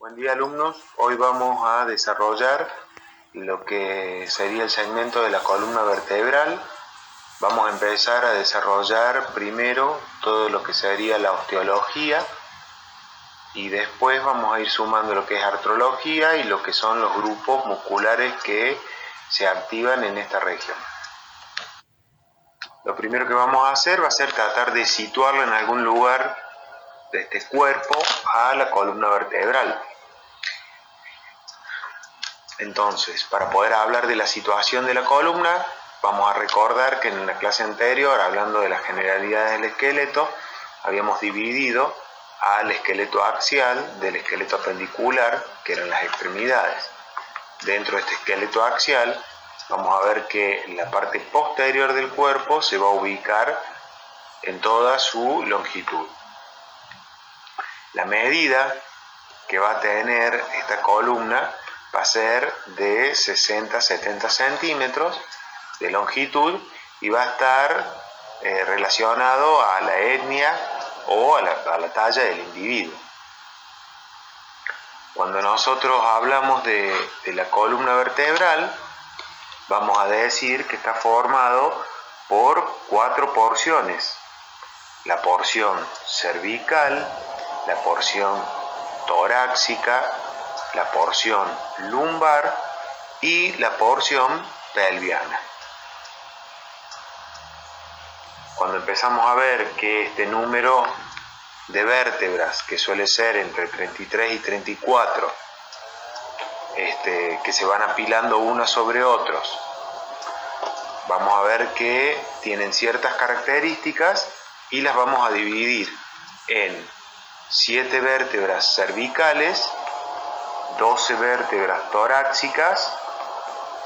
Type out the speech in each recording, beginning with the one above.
Buen día, alumnos. Hoy vamos a desarrollar lo que sería el segmento de la columna vertebral. Vamos a empezar a desarrollar primero todo lo que sería la osteología y después vamos a ir sumando lo que es artrología y lo que son los grupos musculares que se activan en esta región. Lo primero que vamos a hacer va a ser tratar de situarlo en algún lugar de este cuerpo a la columna vertebral. Entonces, para poder hablar de la situación de la columna, vamos a recordar que en la clase anterior, hablando de las generalidades del esqueleto, habíamos dividido al esqueleto axial del esqueleto apendicular, que eran las extremidades. Dentro de este esqueleto axial, vamos a ver que la parte posterior del cuerpo se va a ubicar en toda su longitud. La medida que va a tener esta columna va a ser de 60-70 centímetros de longitud y va a estar relacionado a la etnia o a la talla del individuo. Cuando nosotros hablamos de la columna vertebral, vamos a decir que está formado por 4 porciones: la porción cervical, la porción torácica, la porción lumbar y la porción pelviana. Cuando empezamos a ver que este número de vértebras, que suele ser entre 33 y 34, que se van apilando unas sobre otros, vamos a ver que tienen ciertas características y las vamos a dividir en 7 vértebras cervicales, 12 vértebras torácicas,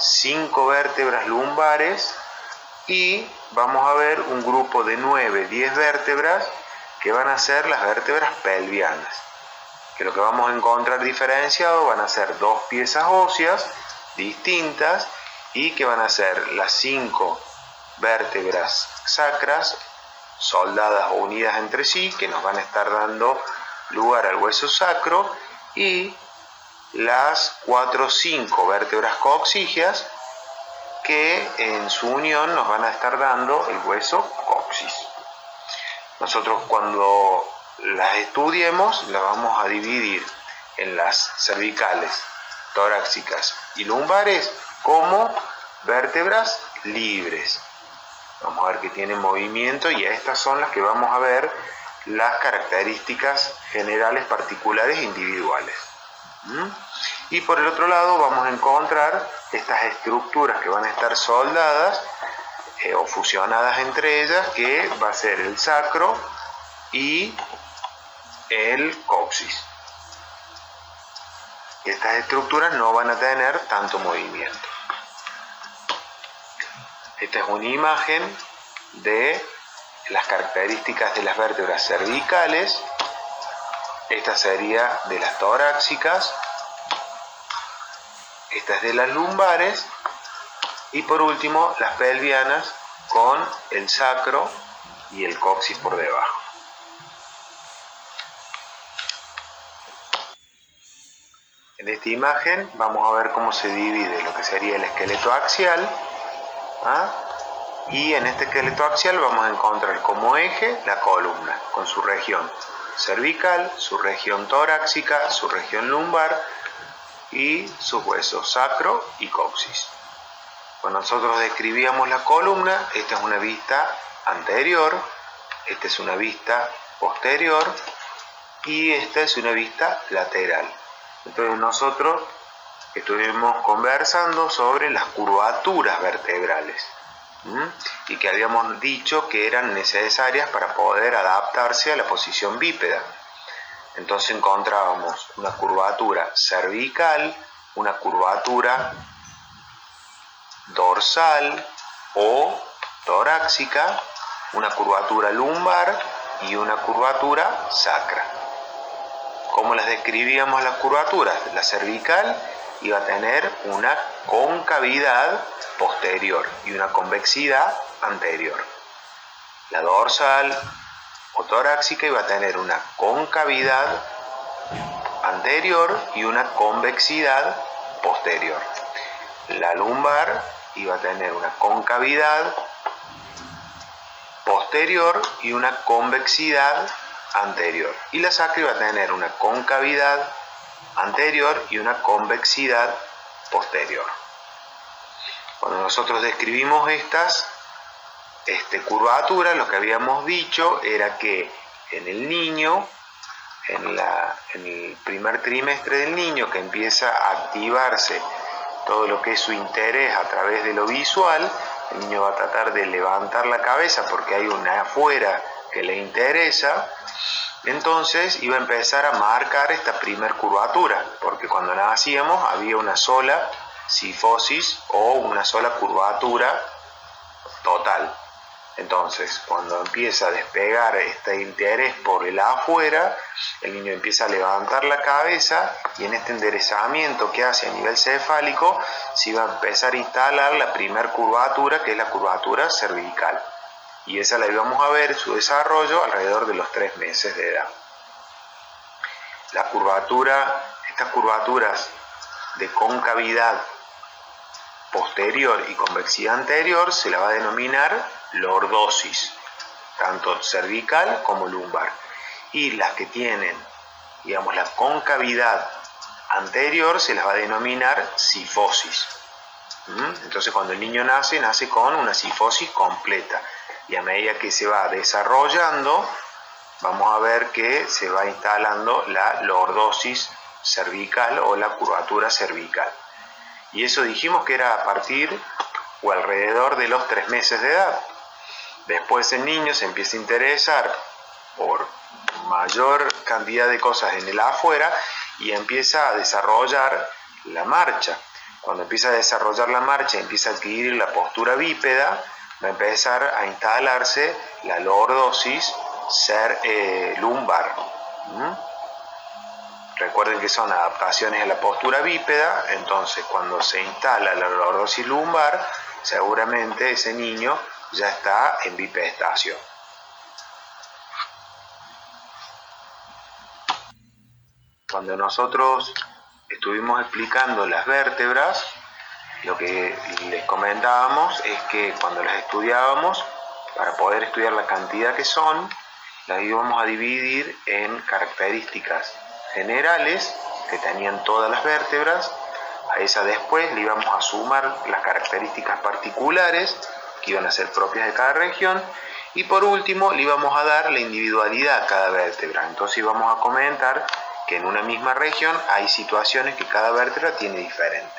5 vértebras lumbares y vamos a ver un grupo de 9-10 vértebras que van a ser las vértebras pelvianas, que lo que vamos a encontrar diferenciado van a ser 2 piezas óseas distintas y que van a ser las 5 vértebras sacras soldadas o unidas entre sí, que nos van a estar dando lugar al hueso sacro, y las 4 o 5 vértebras coxígeas que en su unión nos van a estar dando el hueso coxis. Nosotros cuando las estudiemos las vamos a dividir en las cervicales, torácicas y lumbares como vértebras libres. Vamos a ver que tienen movimiento y estas son las que vamos a ver las características generales particulares e individuales. Y por el otro lado vamos a encontrar estas estructuras que van a estar soldadas o fusionadas entre ellas, que va a ser el sacro y el coxis. Estas estructuras no van a tener tanto movimiento. Esta es una imagen de las características de las vértebras cervicales. Esta sería de las torácicas. Esta es de las lumbares. Y por último, las pelvianas con el sacro y el coxis por debajo. En esta imagen vamos a ver cómo se divide lo que sería el esqueleto axial. Y en este esqueleto axial vamos a encontrar como eje la columna, con su región cervical, su región torácica, su región lumbar y sus huesos sacro y coxis. Cuando nosotros describíamos la columna, esta es una vista anterior, esta es una vista posterior y esta es una vista lateral. Entonces nosotros estuvimos conversando sobre las curvaturas vertebrales y que habíamos dicho que eran necesarias para poder adaptarse a la posición bípeda. Entonces encontrábamos una curvatura cervical, una curvatura dorsal o torácica, una curvatura lumbar y una curvatura sacra. ¿Cómo las describíamos las curvaturas? La cervical iba a tener una concavidad posterior y una convexidad anterior. La dorsal o torácica iba a tener una concavidad anterior y una convexidad posterior. La lumbar iba a tener una concavidad posterior y una convexidad anterior. Y la sacra iba a tener una concavidad anterior y una convexidad posterior. Cuando nosotros describimos estas curvaturas, lo que habíamos dicho era que en el niño, en el primer trimestre del niño, que empieza a activarse todo lo que es su interés a través de lo visual, el niño va a tratar de levantar la cabeza porque hay una afuera que le interesa, entonces iba a empezar a marcar esta primer curvatura, porque cuando nacíamos había una sola cifosis o una sola curvatura total. Entonces, cuando empieza a despegar este interés por el afuera, el niño empieza a levantar la cabeza y en este enderezamiento que hace a nivel cefálico se va a empezar a instalar la primer curvatura, que es la curvatura cervical. Y esa la íbamos a ver su desarrollo alrededor de los 3 meses de edad. Estas curvaturas de concavidad posterior y convexidad anterior se la va a denominar lordosis, tanto cervical como lumbar. Y las que tienen, digamos, la concavidad anterior se las va a denominar cifosis. Entonces, cuando el niño nace con una cifosis completa. Y a medida que se va desarrollando, vamos a ver que se va instalando la lordosis cervical o la curvatura cervical. Y eso dijimos que era a partir o alrededor de los 3 meses de edad. Después el niño se empieza a interesar por mayor cantidad de cosas en el afuera y empieza a desarrollar la marcha. Cuando empieza a desarrollar la marcha y empieza a adquirir la postura bípeda, va a empezar a instalarse la lordosis lumbar. Recuerden que son adaptaciones a la postura bípeda, entonces cuando se instala la lordosis lumbar, seguramente ese niño ya está en bipedestación. Cuando nosotros estuvimos explicando las vértebras, lo que les comentábamos es que cuando las estudiábamos, para poder estudiar la cantidad que son, las íbamos a dividir en características generales que tenían todas las vértebras. A esa después le íbamos a sumar las características particulares que iban a ser propias de cada región, y por último le íbamos a dar la individualidad a cada vértebra. Entonces íbamos a comentar que en una misma región hay situaciones que cada vértebra tiene diferente.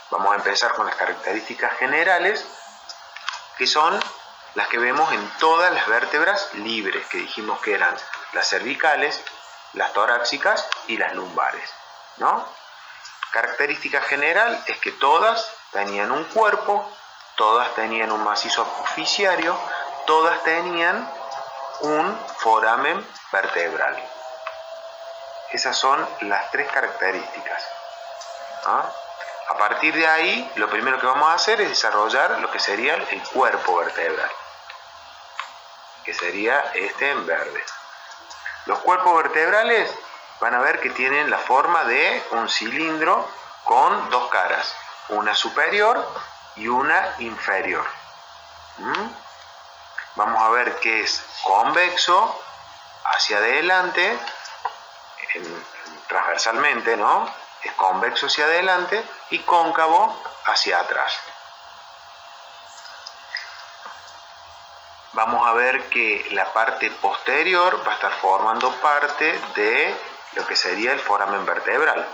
Vamos a empezar con las características generales, que son las que vemos en todas las vértebras libres, que dijimos que eran las cervicales, las torácicas y las lumbares, ¿no? Característica general es que todas tenían un cuerpo, todas tenían un macizo apofisiario, todas tenían un foramen vertebral. Esas son las 3 características. A partir de ahí, lo primero que vamos a hacer es desarrollar lo que sería el cuerpo vertebral, que sería este en verde. Los cuerpos vertebrales van a ver que tienen la forma de un cilindro con 2 caras, una superior y una inferior. Vamos a ver que es convexo hacia adelante, transversalmente, ¿no? Es convexo hacia adelante y cóncavo hacia atrás. Vamos a ver que la parte posterior va a estar formando parte de lo que sería el foramen vertebral.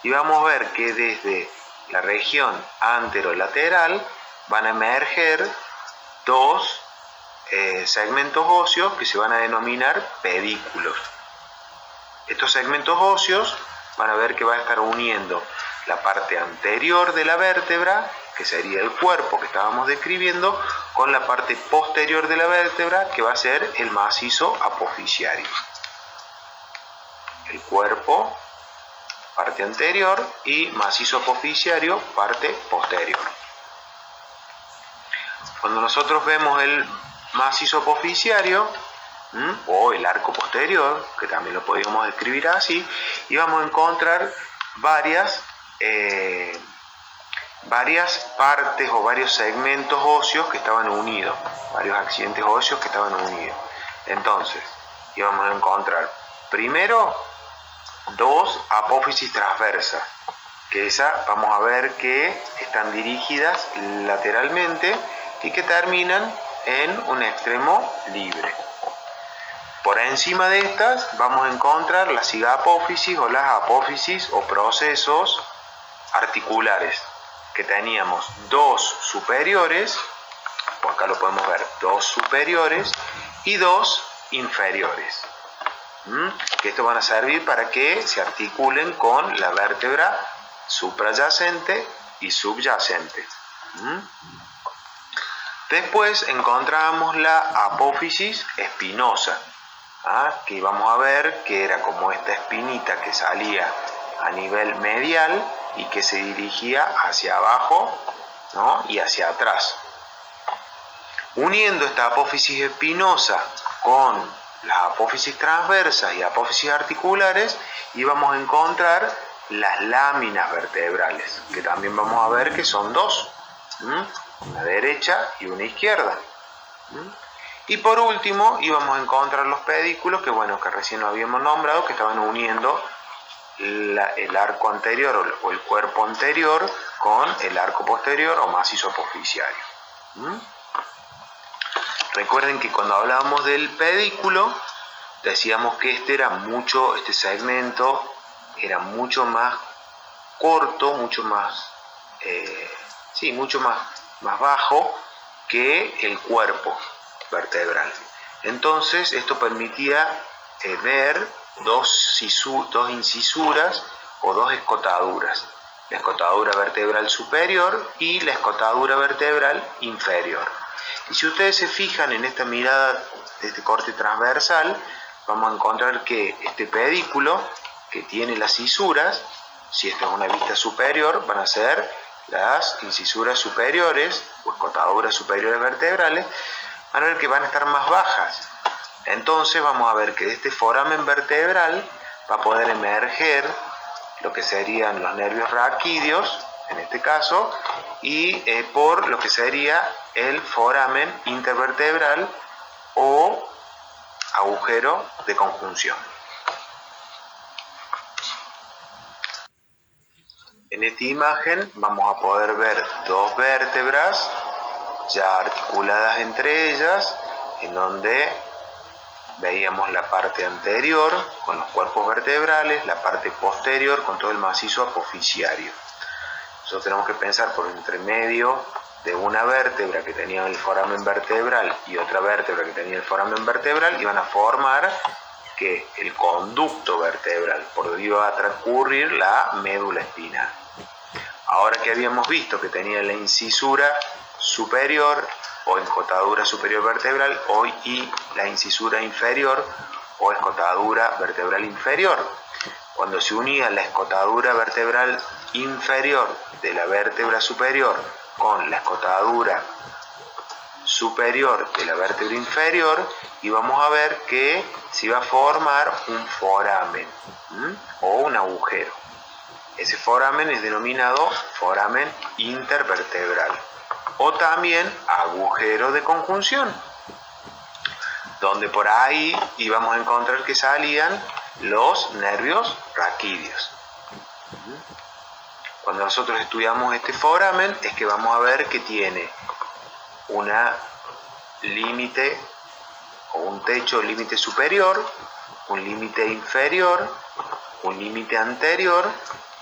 Y vamos a ver que desde la región anterolateral van a emerger 2 segmentos óseos que se van a denominar pedículos. Estos segmentos óseos van a ver que va a estar uniendo la parte anterior de la vértebra, que sería el cuerpo que estábamos describiendo, con la parte posterior de la vértebra, que va a ser el macizo apofisiario. El cuerpo, parte anterior, y macizo apofisiario, parte posterior. Cuando nosotros vemos el macizo apofisiario, o el arco posterior, que también lo podríamos describir así, y vamos a encontrar varias partes o varios segmentos óseos que estaban unidos, varios accidentes óseos que estaban unidos. Entonces, íbamos a encontrar primero dos apófisis transversas, que esas vamos a ver que están dirigidas lateralmente y que terminan en un extremo libre. Por encima de estas vamos a encontrar las zigapófisis o las apófisis o procesos articulares, que teníamos dos superiores, por acá lo podemos ver, dos superiores y dos inferiores, que estos van a servir para que se articulen con la vértebra suprayacente y subyacente. Después encontramos la apófisis espinosa, que vamos a ver que era como esta espinita que salía a nivel medial y que se dirigía hacia abajo, ¿no?, y hacia atrás. Uniendo esta apófisis espinosa con las apófisis transversas y apófisis articulares, íbamos a encontrar las láminas vertebrales, que también vamos a ver que son dos, una derecha y una izquierda. Y por último íbamos a encontrar los pedículos, que bueno, que recién lo habíamos nombrado, que estaban uniendo el arco anterior o el cuerpo anterior con el arco posterior o macizo apofisiario. Recuerden que cuando hablábamos del pedículo decíamos que este segmento era mucho más corto, mucho más bajo que el cuerpo vertebral. Entonces esto permitía ver dos incisuras o dos escotaduras, la escotadura vertebral superior y la escotadura vertebral inferior. Y si ustedes se fijan en esta mirada de este corte transversal, vamos a encontrar que este pedículo que tiene las cisuras, si esta es una vista superior, van a ser las incisuras superiores o escotaduras superiores vertebrales, van a ver que van a estar más bajas. Entonces vamos a ver que de este foramen vertebral va a poder emerger lo que serían los nervios raquídeos, en este caso, y por lo que sería el foramen intervertebral o agujero de conjunción. En esta imagen vamos a poder ver dos vértebras ya articuladas entre ellas, en donde veíamos la parte anterior con los cuerpos vertebrales, la parte posterior con todo el macizo apofisiario. Nosotros tenemos que pensar por entre medio de una vértebra que tenía el foramen vertebral y otra vértebra que tenía el foramen vertebral, iban a formar que el conducto vertebral por donde iba a transcurrir la médula espinal. Ahora que habíamos visto que tenía la incisura superior o escotadura superior vertebral y la incisura inferior o escotadura vertebral inferior, cuando se unía la escotadura vertebral inferior de la vértebra superior con la escotadura superior de la vértebra inferior, íbamos a ver que se iba a formar un foramen o un agujero. Ese foramen es denominado foramen intervertebral o también agujero de conjunción, donde por ahí íbamos a encontrar que salían los nervios raquídeos. Cuando nosotros estudiamos este foramen es que vamos a ver que tiene una límite o un techo límite superior, un límite inferior, un límite anterior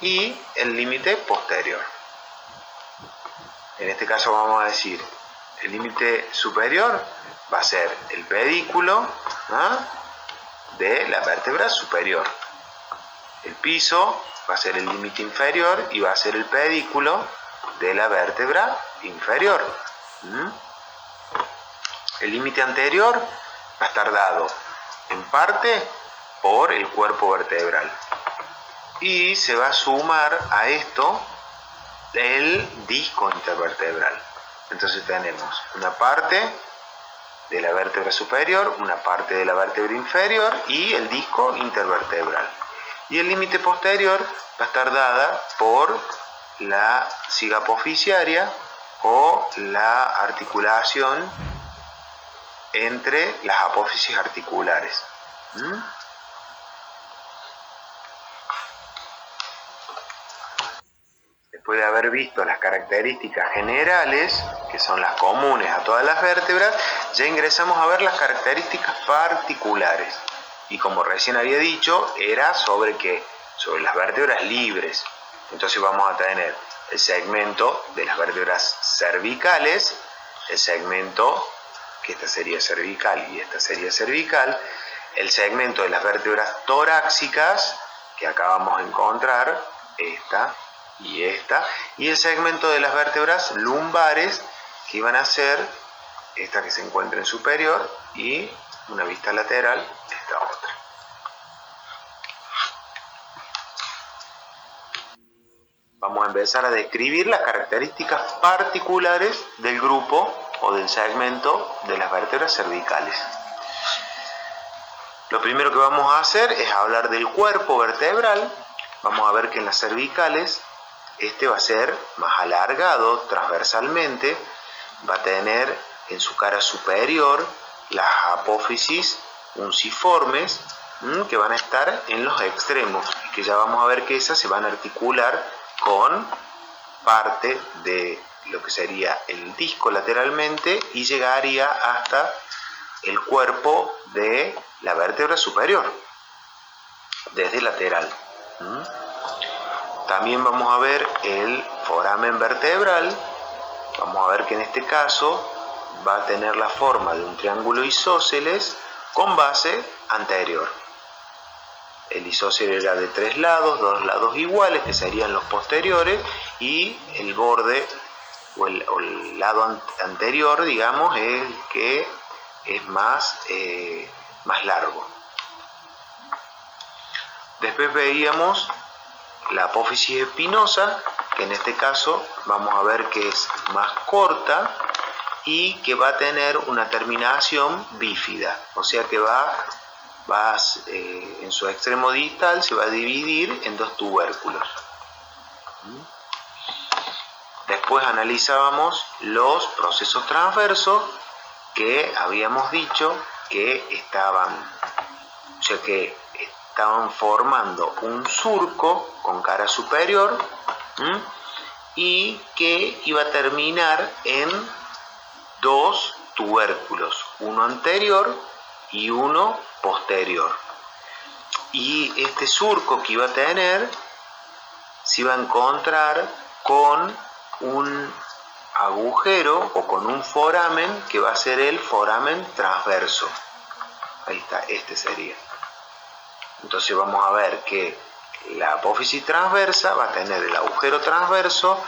y el límite posterior. En este caso vamos a decir, el límite superior va a ser el pedículo de la vértebra superior. El piso va a ser el límite inferior y va a ser el pedículo de la vértebra inferior. El límite anterior va a estar dado en parte por el cuerpo vertebral y se va a sumar a esto el disco intervertebral. Entonces tenemos una parte de la vértebra superior, una parte de la vértebra inferior y el disco intervertebral. Y el límite posterior va a estar dada por la siga apofisiaria o la articulación entre las apófisis articulares. Después de haber visto las características generales, que son las comunes a todas las vértebras, ya ingresamos a ver las características particulares. Y como recién había dicho, era sobre ¿qué? Sobre las vértebras libres. Entonces vamos a tener el segmento de las vértebras cervicales, el segmento, que esta sería cervical y esta sería cervical, el segmento de las vértebras torácicas, que acabamos de encontrar, esta y esta, y el segmento de las vértebras lumbares, que iban a ser esta que se encuentra en superior y una vista lateral, esta otra. Vamos a empezar a describir las características particulares del grupo o del segmento de las vértebras cervicales. Lo primero que vamos a hacer es hablar del cuerpo vertebral. Vamos a ver que en las cervicales este va a ser más alargado transversalmente, va a tener en su cara superior las apófisis unciformes que van a estar en los extremos, y que ya vamos a ver que esas se van a articular con parte de lo que sería el disco lateralmente y llegaría hasta el cuerpo de la vértebra superior, desde lateral. También vamos a ver el foramen vertebral. Vamos a ver que en este caso va a tener la forma de un triángulo isósceles con base anterior. El isósceles era de 3 lados, 2 lados iguales, que serían los posteriores, y el borde o el lado anterior, digamos, es el que es más largo. Después veíamos la apófisis espinosa, que en este caso vamos a ver que es más corta y que va a tener una terminación bífida, o sea que en su extremo distal se va a dividir en 2 tubérculos. Después analizábamos los procesos transversos, que habíamos dicho que estaban formando un surco con cara superior y que iba a terminar en 2 tubérculos, uno anterior y uno posterior. Y este surco que iba a tener se iba a encontrar con un agujero o con un foramen que va a ser el foramen transverso. Ahí está, este sería. Entonces vamos a ver que la apófisis transversa va a tener el agujero transverso,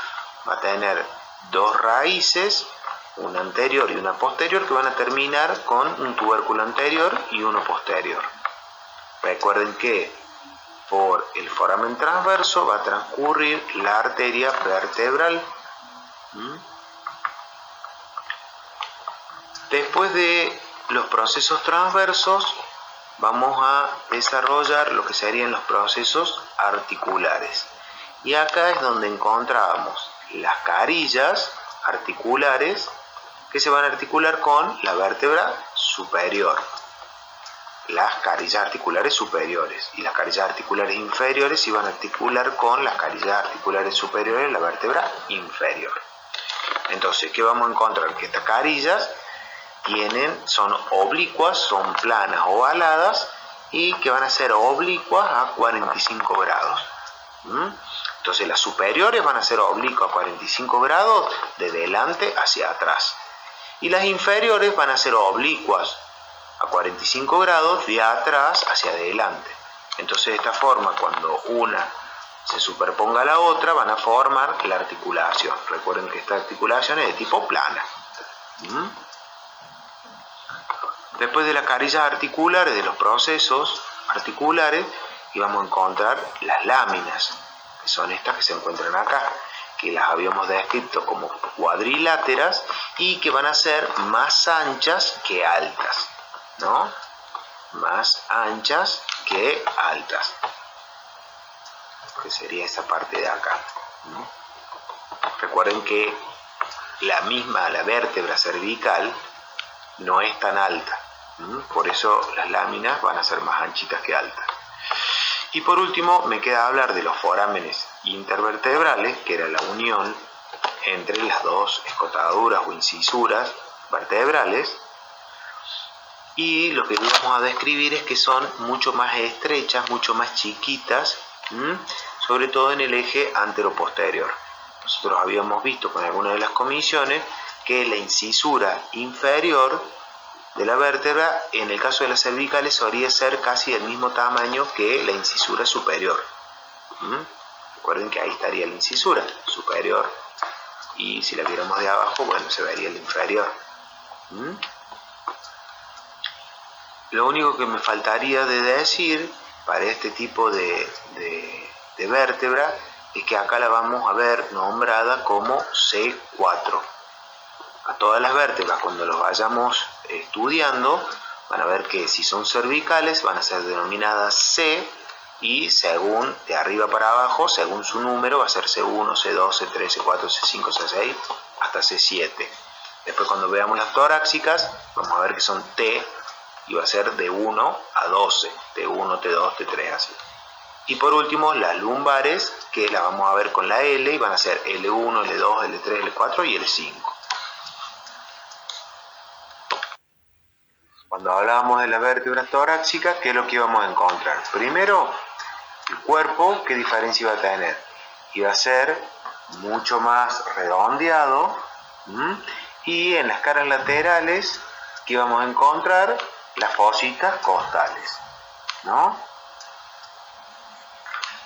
va a tener 2 raíces, una anterior y una posterior, que van a terminar con un tubérculo anterior y uno posterior. Recuerden que por el foramen transverso va a transcurrir la arteria vertebral. Después de los procesos transversos, vamos a desarrollar lo que serían los procesos articulares. Y acá es donde encontramos las carillas articulares, que se van a articular con la vértebra superior. Las carillas articulares superiores, y las carillas articulares inferiores se van a articular con las carillas articulares superiores de la vértebra inferior. Entonces, ¿qué vamos a encontrar? Que estas carillas son oblicuas, son planas ovaladas, y que van a ser oblicuas a 45 grados. Entonces las superiores van a ser oblicuas a 45 grados de delante hacia atrás, y las inferiores van a ser oblicuas a 45 grados de atrás hacia adelante. Entonces de esta forma, cuando una se superponga a la otra, van a formar la articulación. Recuerden que esta articulación es de tipo plana. Después de las carillas articulares, de los procesos articulares, íbamos a encontrar las láminas, que son estas que se encuentran acá, que las habíamos descrito como cuadriláteras y que van a ser más anchas que altas, ¿no? Más anchas que altas, que sería esa parte de acá, ¿no? Recuerden que la vértebra cervical no es tan alta, ¿no? Por eso las láminas van a ser más anchitas que altas. Y por último me queda hablar de los forámenes intervertebrales, que era la unión entre las dos escotaduras o incisuras vertebrales, y lo que vamos a describir es que son mucho más estrechas, mucho más chiquitas, sobre todo en el eje anteroposterior. Nosotros habíamos visto con algunas de las comisiones que la incisura inferior de la vértebra, en el caso de las cervicales, solía ser casi del mismo tamaño que la incisura superior. Recuerden que ahí estaría la incisura superior, y si la viéramos de abajo, bueno, se vería el inferior. Lo único que me faltaría de decir para este tipo de vértebra es que acá la vamos a ver nombrada como C4. A todas las vértebras, cuando los vayamos estudiando, van a ver que si son cervicales van a ser denominadas C, y según de arriba para abajo, según su número, va a ser C1, C2, C3, C4, C5, C6 hasta C7. Después, cuando veamos las torácicas, vamos a ver que son T, y va a ser de 1 a 12, T1, T2, T3, así. Y por último, las lumbares, que las vamos a ver con la L, y van a ser L1, L2, L3, L4 y L5. Cuando hablábamos de la vértebra torácica, ¿qué es lo que íbamos a encontrar? Primero, el cuerpo, ¿qué diferencia iba a tener? Iba a ser mucho más redondeado, y en las caras laterales, ¿qué íbamos a encontrar? Las fositas costales, ¿no?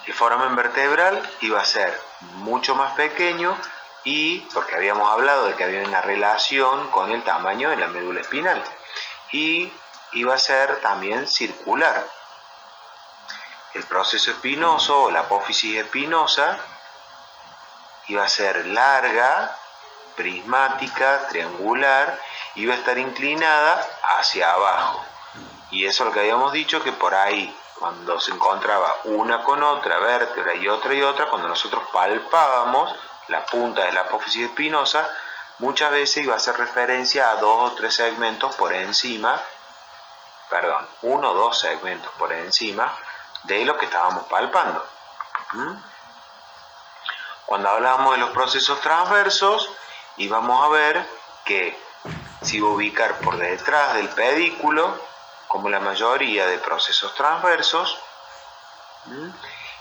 El foramen vertebral iba a ser mucho más pequeño, y porque habíamos hablado de que había una relación con el tamaño de la médula espinal, y iba a ser también circular. El proceso espinoso o la apófisis espinosa iba a ser larga, prismática, triangular, iba a estar inclinada hacia abajo. Y eso es lo que habíamos dicho, que por ahí, cuando se encontraba una con otra vértebra y otra, cuando nosotros palpábamos la punta de la apófisis espinosa, muchas veces iba a hacer referencia a 2 o 3 segmentos por encima, uno o 2 segmentos por encima de lo que estábamos palpando. Cuando hablábamos de los procesos transversos, íbamos a ver que se iba a ubicar por detrás del pedículo, como la mayoría de procesos transversos,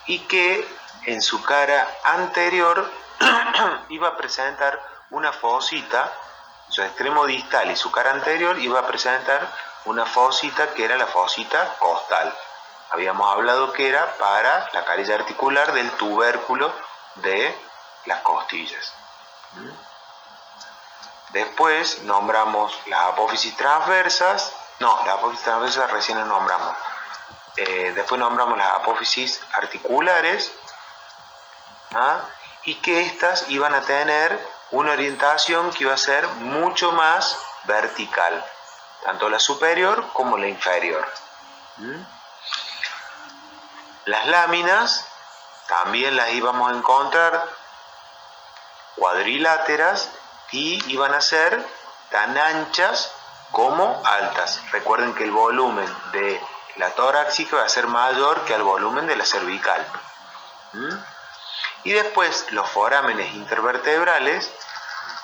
y que en su cara anterior iba a presentar una fosita, su extremo distal y su cara anterior iba a presentar una fosita que era la fosita costal. Habíamos hablado que era para la carilla articular del tubérculo de las costillas. Después nombramos las apófisis transversas. No, las apófisis transversas recién las nombramos. Después nombramos las apófisis articulares, y que estas iban a tener una orientación que iba a ser mucho más vertical, tanto la superior como la inferior. Las láminas también las íbamos a encontrar cuadriláteras, y iban a ser tan anchas como altas. Recuerden que el volumen de la torácica va a ser mayor que el volumen de la cervical. Y después los forámenes intervertebrales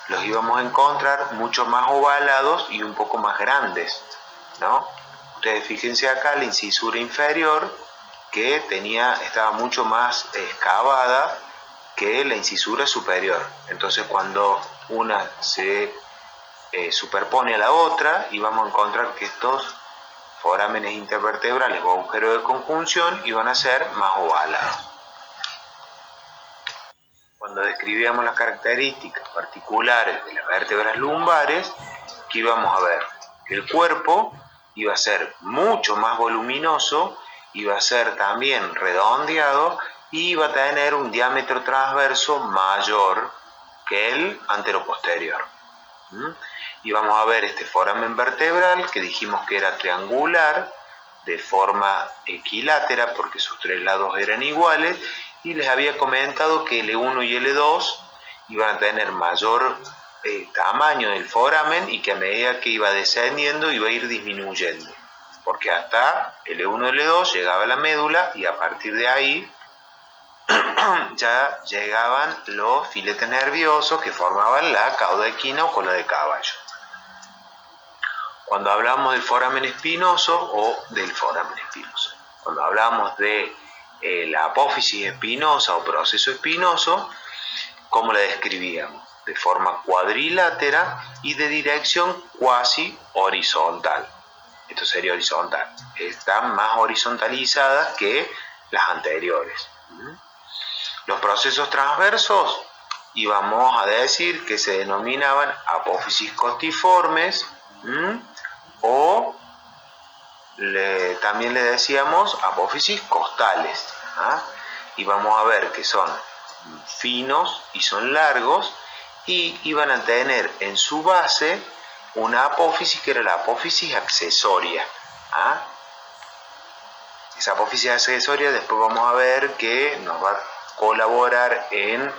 los íbamos a encontrar mucho más ovalados y un poco más grandes, ¿no? Ustedes fíjense acá la incisura inferior, que estaba mucho más excavada que la incisura superior. Entonces, cuando una se superpone a la otra, y vamos a encontrar que estos forámenes intervertebrales o agujeros de conjunción iban a ser más ovalados. Cuando describíamos las características particulares de las vértebras lumbares, que íbamos a ver que el cuerpo iba a ser mucho más voluminoso, iba a ser también redondeado, y iba a tener un diámetro transverso mayor que el anteroposterior. Y vamos a ver este foramen vertebral que dijimos que era triangular, de forma equilátera, porque sus tres lados eran iguales, y les había comentado que L1 y L2 iban a tener mayor tamaño del foramen y que a medida que iba descendiendo iba a ir disminuyendo, porque hasta L1 y L2 llegaba la médula y a partir de ahí ya llegaban los filetes nerviosos que formaban la cauda equina o cola de caballo. Cuando hablamos del foramen espinoso o del foramen espinoso, cuando hablamos de la apófisis espinosa o proceso espinoso, ¿cómo la describíamos? De forma cuadrilátera y de dirección cuasi horizontal. Esto sería horizontal. Están más horizontalizadas que las anteriores. Los procesos transversos íbamos a decir que se denominaban apófisis costiformes o también le decíamos apófisis costales. Y vamos a ver que son finos y son largos y iban a tener en su base una apófisis que era la apófisis accesoria. Esa apófisis accesoria después vamos a ver que nos va a colaborar en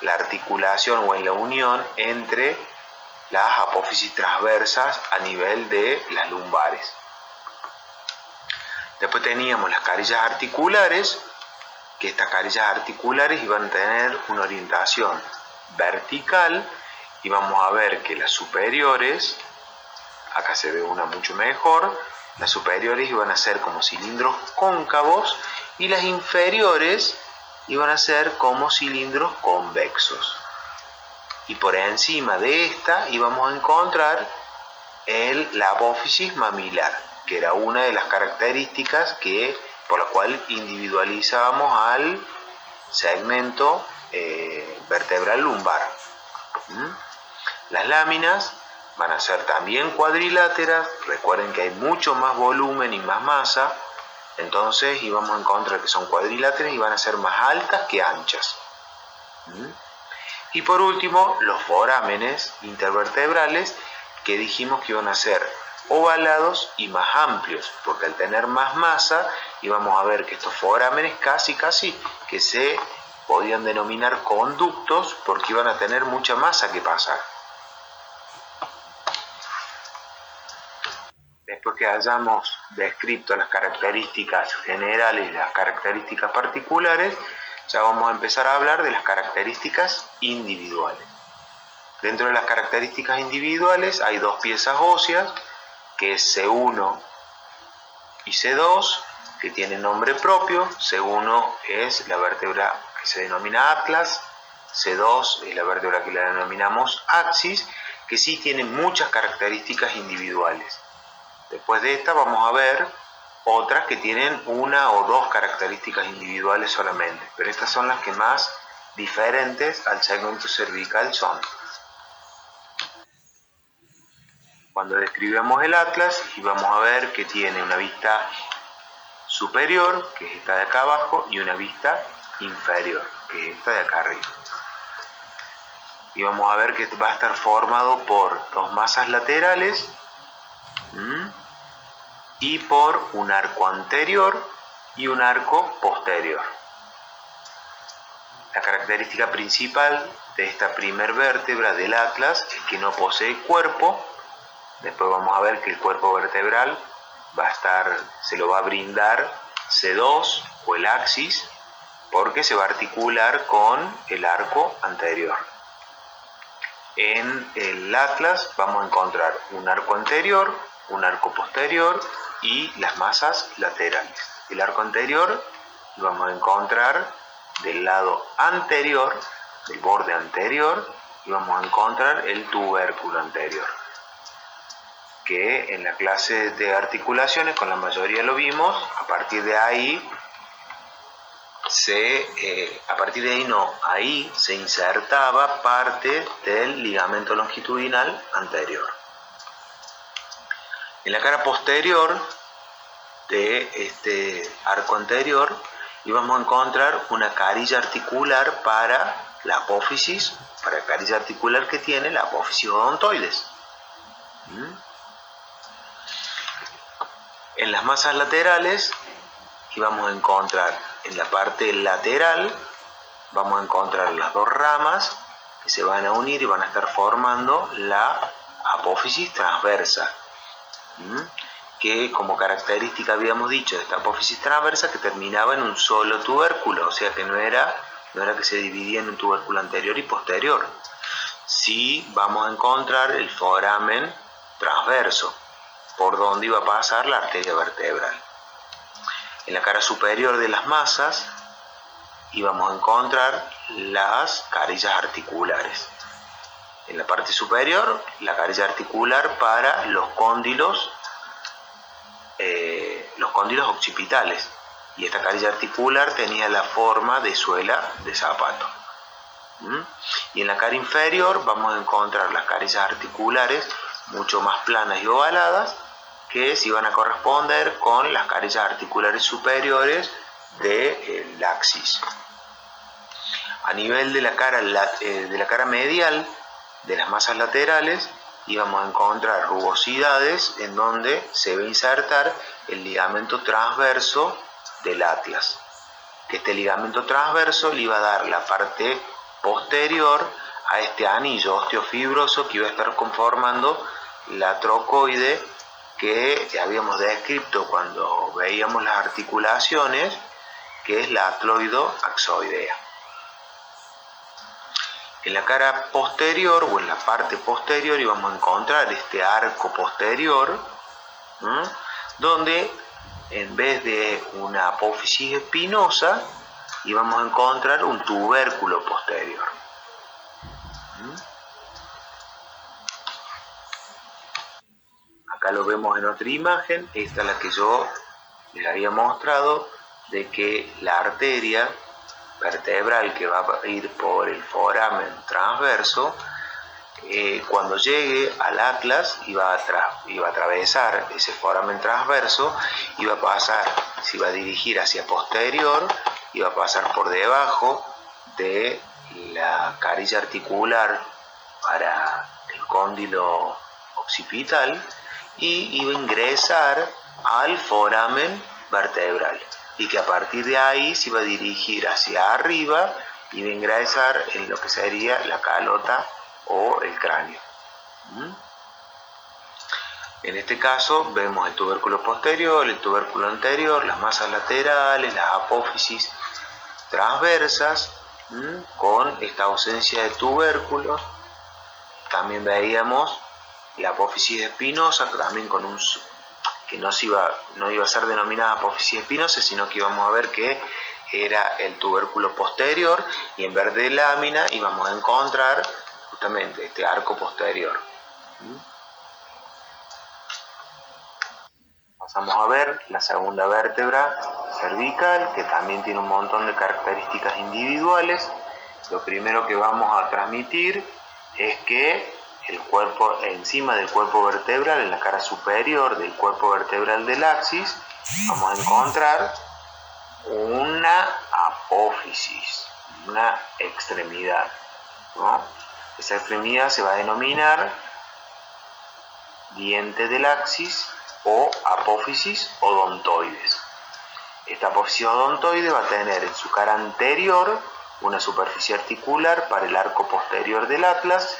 la articulación o en la unión entre las apófisis transversas a nivel de las lumbares. Después teníamos las carillas articulares, que estas carillas articulares iban a tener una orientación vertical y vamos a ver que las superiores, acá se ve una mucho mejor, las superiores iban a ser como cilindros cóncavos y las inferiores iban a ser como cilindros convexos. Y por encima de esta íbamos a encontrar la apófisis mamilar, que era una de las características por la cual individualizábamos al segmento vertebral lumbar. Las láminas van a ser también cuadriláteras. Recuerden que hay mucho más volumen y más masa, entonces íbamos a encontrar que son cuadriláteras y van a ser más altas que anchas. Y por último, los forámenes intervertebrales, que dijimos que iban a ser ovalados y más amplios, porque al tener más masa íbamos a ver que estos forámenes casi que se podían denominar conductos porque iban a tener mucha masa que pasar. Después que hayamos descrito las características generales y las características particulares, ya vamos a empezar a hablar de las características individuales. Dentro de las características individuales hay dos piezas óseas, que es C1 y C2, que tienen nombre propio. C1 es la vértebra que se denomina atlas, C2 es la vértebra que la denominamos axis, que sí tienen muchas características individuales. Después de esta vamos a ver otras que tienen una o dos características individuales solamente, pero estas son las que más diferentes al segmento cervical son. Cuando describimos el atlas, y vamos a ver que tiene una vista superior, que es esta de acá abajo, y una vista inferior, que es esta de acá arriba. Y vamos a ver que va a estar formado por dos masas laterales y por un arco anterior y un arco posterior. La característica principal de esta primer vértebra del atlas es que no posee cuerpo. Después vamos a ver que el cuerpo vertebral se lo va a brindar C2 o el axis, porque se va a articular con el arco anterior. En el atlas vamos a encontrar un arco anterior, un arco posterior y las masas laterales. El arco anterior lo vamos a encontrar del lado anterior, del borde anterior, y vamos a encontrar el tubérculo anterior, que en la clase de articulaciones con la mayoría lo vimos. A partir de ahí ahí se insertaba parte del ligamento longitudinal anterior. En la cara posterior de este arco anterior íbamos a encontrar una carilla articular para la apófisis para carilla articular que tiene la apófisis odontoides. En las masas laterales vamos a encontrar en la parte lateral, vamos a encontrar las dos ramas que se van a unir y van a estar formando la apófisis transversa, que como característica habíamos dicho de esta apófisis transversa que terminaba en un solo tubérculo, o sea que no era que se dividía en un tubérculo anterior y posterior. Sí vamos a encontrar el foramen transverso, por donde iba a pasar la arteria vertebral. En la cara superior de las masas íbamos a encontrar las carillas articulares. En la parte superior, la carilla articular para los cóndilos occipitales. Y esta carilla articular tenía la forma de suela de zapato. Y en la cara inferior vamos a encontrar las carillas articulares mucho más planas y ovaladas, que se iban a corresponder con las carillas articulares superiores del axis. A nivel de la cara medial de las masas laterales íbamos a encontrar rugosidades en donde se va a insertar el ligamento transverso del atlas, que este ligamento transverso le iba a dar la parte posterior a este anillo osteofibroso que iba a estar conformando la trocoide que habíamos descrito cuando veíamos las articulaciones, que es la atloido-axoidea. En la cara posterior o en la parte posterior íbamos a encontrar este arco posterior, donde en vez de una apófisis espinosa íbamos a encontrar un tubérculo posterior. Acá lo vemos en otra imagen, esta es la que yo les había mostrado, de que la arteria vertebral que va a ir por el foramen transverso, cuando llegue al atlas iba a atravesar ese foramen transverso, iba a pasar, se iba a dirigir hacia posterior, iba a pasar por debajo de la carilla articular para el cóndilo occipital y iba a ingresar al foramen vertebral, y que a partir de ahí se iba a dirigir hacia arriba y iba a ingresar en lo que sería la calota o el cráneo. En este caso vemos el tubérculo posterior, el tubérculo anterior, las masas laterales, las apófisis transversas, con esta ausencia de tubérculos. También veíamos la apófisis espinosa, también con que no iba a ser denominada apófisis espinosa, sino que íbamos a ver que era el tubérculo posterior, y en vez de lámina íbamos a encontrar justamente este arco posterior. Pasamos a ver la segunda vértebra cervical, que también tiene un montón de características individuales. Lo primero que vamos a transmitir es que el cuerpo, encima del cuerpo vertebral, en la cara superior del cuerpo vertebral del axis, vamos a encontrar una apófisis, una extremidad, ¿no? Esa extremidad se va a denominar diente del axis o apófisis odontoides. Esta apófisis odontoide va a tener en su cara anterior una superficie articular para el arco posterior del atlas,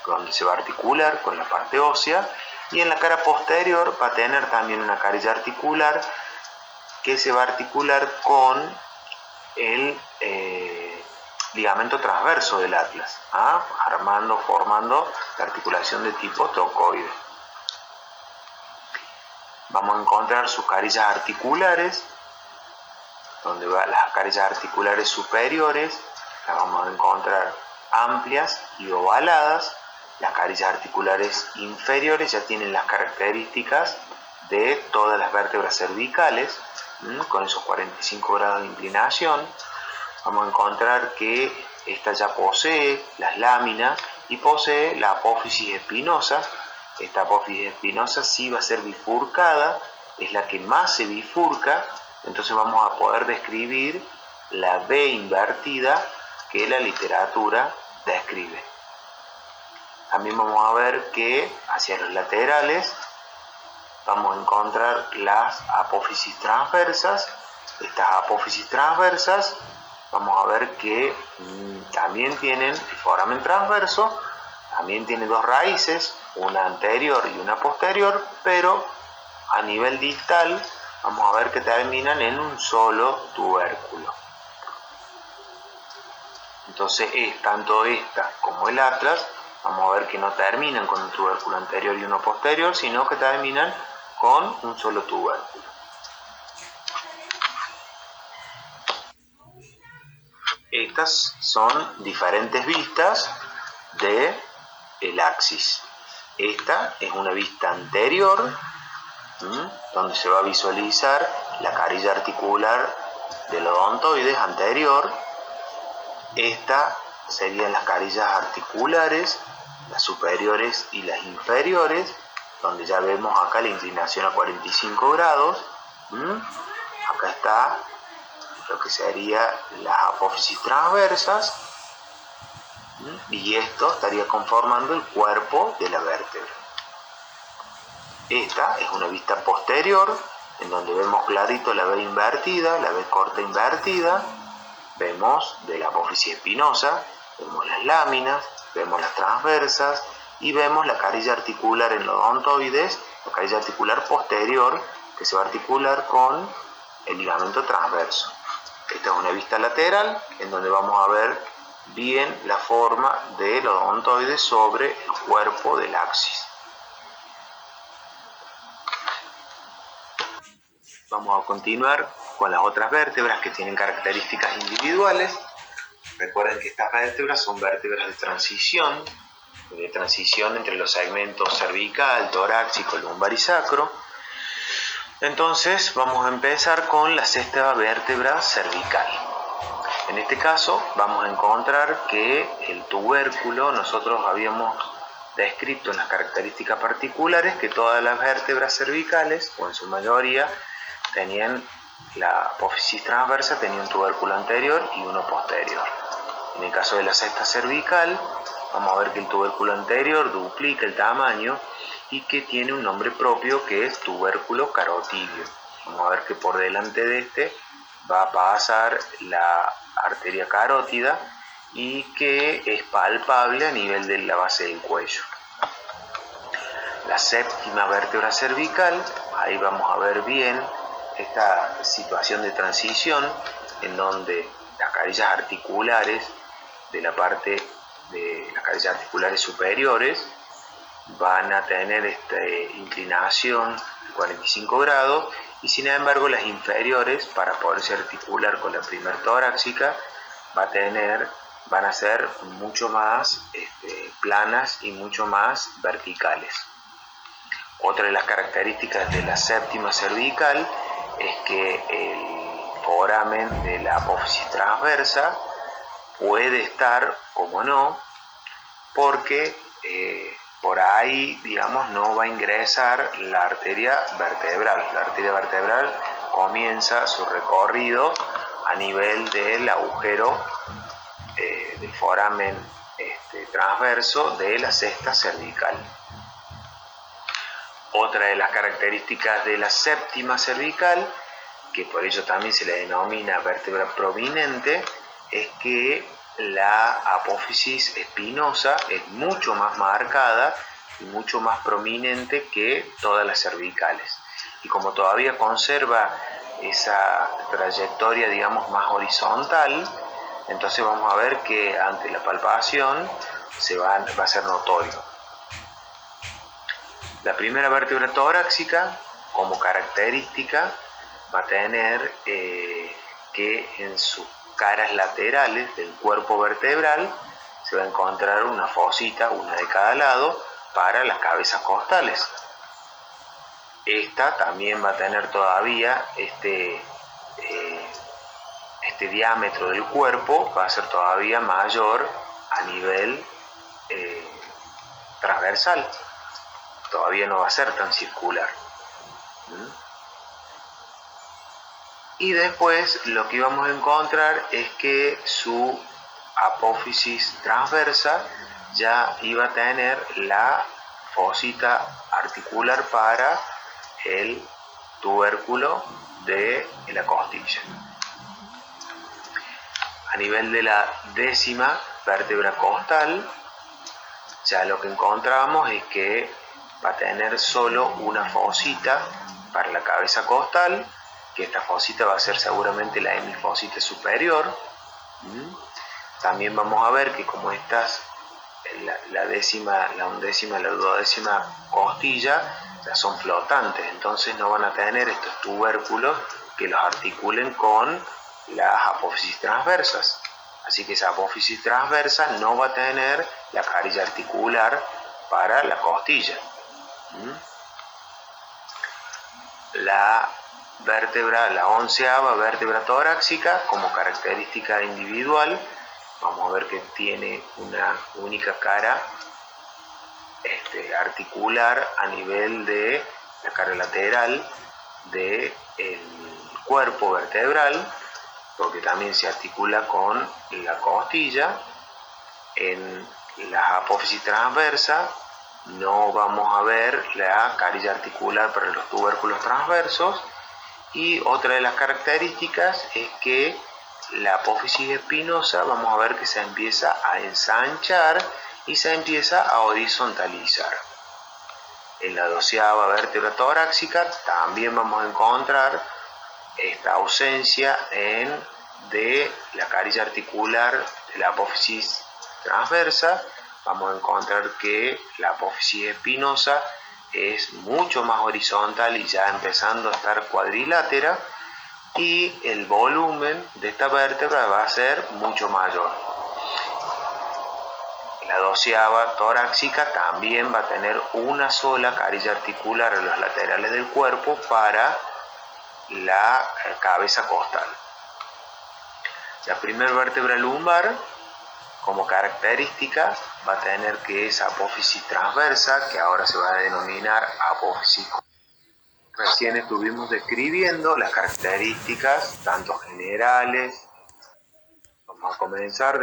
donde se va a articular con la parte ósea, y en la cara posterior va a tener también una carilla articular que se va a articular con el ligamento transverso del atlas, formando la articulación de tipo trocoide. Vamos a encontrar sus carillas articulares, donde van las carillas articulares superiores, las vamos a encontrar amplias y ovaladas. Las carillas articulares inferiores ya tienen las características de todas las vértebras cervicales, con esos 45 grados de inclinación. Vamos a encontrar que esta ya posee las láminas y posee la apófisis espinosa. Esta apófisis espinosa sí va a ser bifurcada, es la que más se bifurca, entonces vamos a poder describir la V invertida que la literatura describe. También vamos a ver que hacia los laterales vamos a encontrar las apófisis transversas. Estas apófisis transversas vamos a ver que también tienen el foramen transverso, también tiene dos raíces, una anterior y una posterior, pero a nivel distal vamos a ver que terminan en un solo tubérculo. Entonces tanto esta como el atlas vamos a ver que no terminan con un tubérculo anterior y uno posterior, sino que terminan con un solo tubérculo. Estas son diferentes vistas del axis. Esta es una vista anterior, donde se va a visualizar la carilla articular del odontoides anterior. Esta serían las carillas articulares, las superiores y las inferiores, donde ya vemos acá la inclinación a 45 grados. Acá está lo que sería las apófisis transversas, y esto estaría conformando el cuerpo de la vértebra. Esta es una vista posterior, en donde vemos clarito la V invertida, la V corta invertida. Vemos de la apófisis espinosa, vemos las láminas, vemos las transversas y vemos la carilla articular en los odontoides, la carilla articular posterior que se va a articular con el ligamento transverso. Esta es una vista lateral en donde vamos a ver bien la forma del odontoide sobre el cuerpo del axis. Vamos a continuar con las otras vértebras que tienen características individuales. Recuerden que estas vértebras son vértebras de transición entre los segmentos cervical, torácico, lumbar y sacro. Entonces vamos a empezar con la sexta vértebra cervical. En este caso vamos a encontrar que el tubérculo, nosotros habíamos descrito en las características particulares que todas las vértebras cervicales, o en su mayoría, tenían la apófisis transversa, tenía un tubérculo anterior y uno posterior. En el caso de la sexta cervical, vamos a ver que el tubérculo anterior duplica el tamaño y que tiene un nombre propio que es tubérculo carotidio. Vamos a ver que por delante de este va a pasar la arteria carótida y que es palpable a nivel de la base del cuello. La séptima vértebra cervical, ahí vamos a ver bien esta situación de transición en donde las carillas articulares de la parte de las carillas articulares superiores van a tener esta inclinación de 45 grados y sin embargo las inferiores, para poderse articular con la primer torácica, van a ser mucho más planas y mucho más verticales. Otra de las características de la séptima cervical es que el foramen de la apófisis transversa puede estar, como no, porque por ahí, digamos, no va a ingresar la arteria vertebral. La arteria vertebral comienza su recorrido a nivel del agujero del foramen transverso de la sexta cervical. Otra de las características de la séptima cervical, que por ello también se le denomina vértebra prominente, es que la apófisis espinosa es mucho más marcada y mucho más prominente que todas las cervicales. Y como todavía conserva esa trayectoria, digamos, más horizontal, entonces vamos a ver que ante la palpación va a ser notorio. La primera vértebra torácica, como característica, va a tener que en sus caras laterales del cuerpo vertebral se va a encontrar una fosita, una de cada lado, para las cabezas costales. Esta también va a tener todavía este diámetro del cuerpo, va a ser todavía mayor a nivel transversal. Todavía no va a ser tan circular. Y después lo que vamos a encontrar es que su apófisis transversa ya iba a tener la fosita articular para el tubérculo de la costilla. A nivel de la 10ª vértebra costal, ya lo que encontramos es que va a tener solo una fosita para la cabeza costal, que esta fosita va a ser seguramente la hemifosita superior. También vamos a ver que como estas, la 10ª, la 11ª, la 12ª costilla ya son flotantes, entonces no van a tener estos tubérculos que los articulen con las apófisis transversas. Así que esa apófisis transversa no va a tener la carilla articular para la costilla. La vértebra, la 11ª vértebra torácica, como característica individual, vamos a ver que tiene una única cara articular a nivel de la cara lateral del cuerpo vertebral, porque también se articula con la costilla. En la apófisis transversa no vamos a ver la carilla articular para los tubérculos transversos, y otra de las características es que la apófisis espinosa vamos a ver que se empieza a ensanchar y se empieza a horizontalizar. En la 12ª vértebra torácica también vamos a encontrar esta ausencia de la carilla articular de la apófisis transversa. Vamos a encontrar que la apófisis espinosa es mucho más horizontal y ya empezando a estar cuadrilátera, y el volumen de esta vértebra va a ser mucho mayor. La 12ª torácica también va a tener una sola carilla articular en los laterales del cuerpo para la cabeza costal. La primera vértebra lumbar, como característica, va a tener que esa apófisis transversa, que ahora se va a denominar apófisis. Recién estuvimos describiendo las características, tanto generales. Vamos a comenzar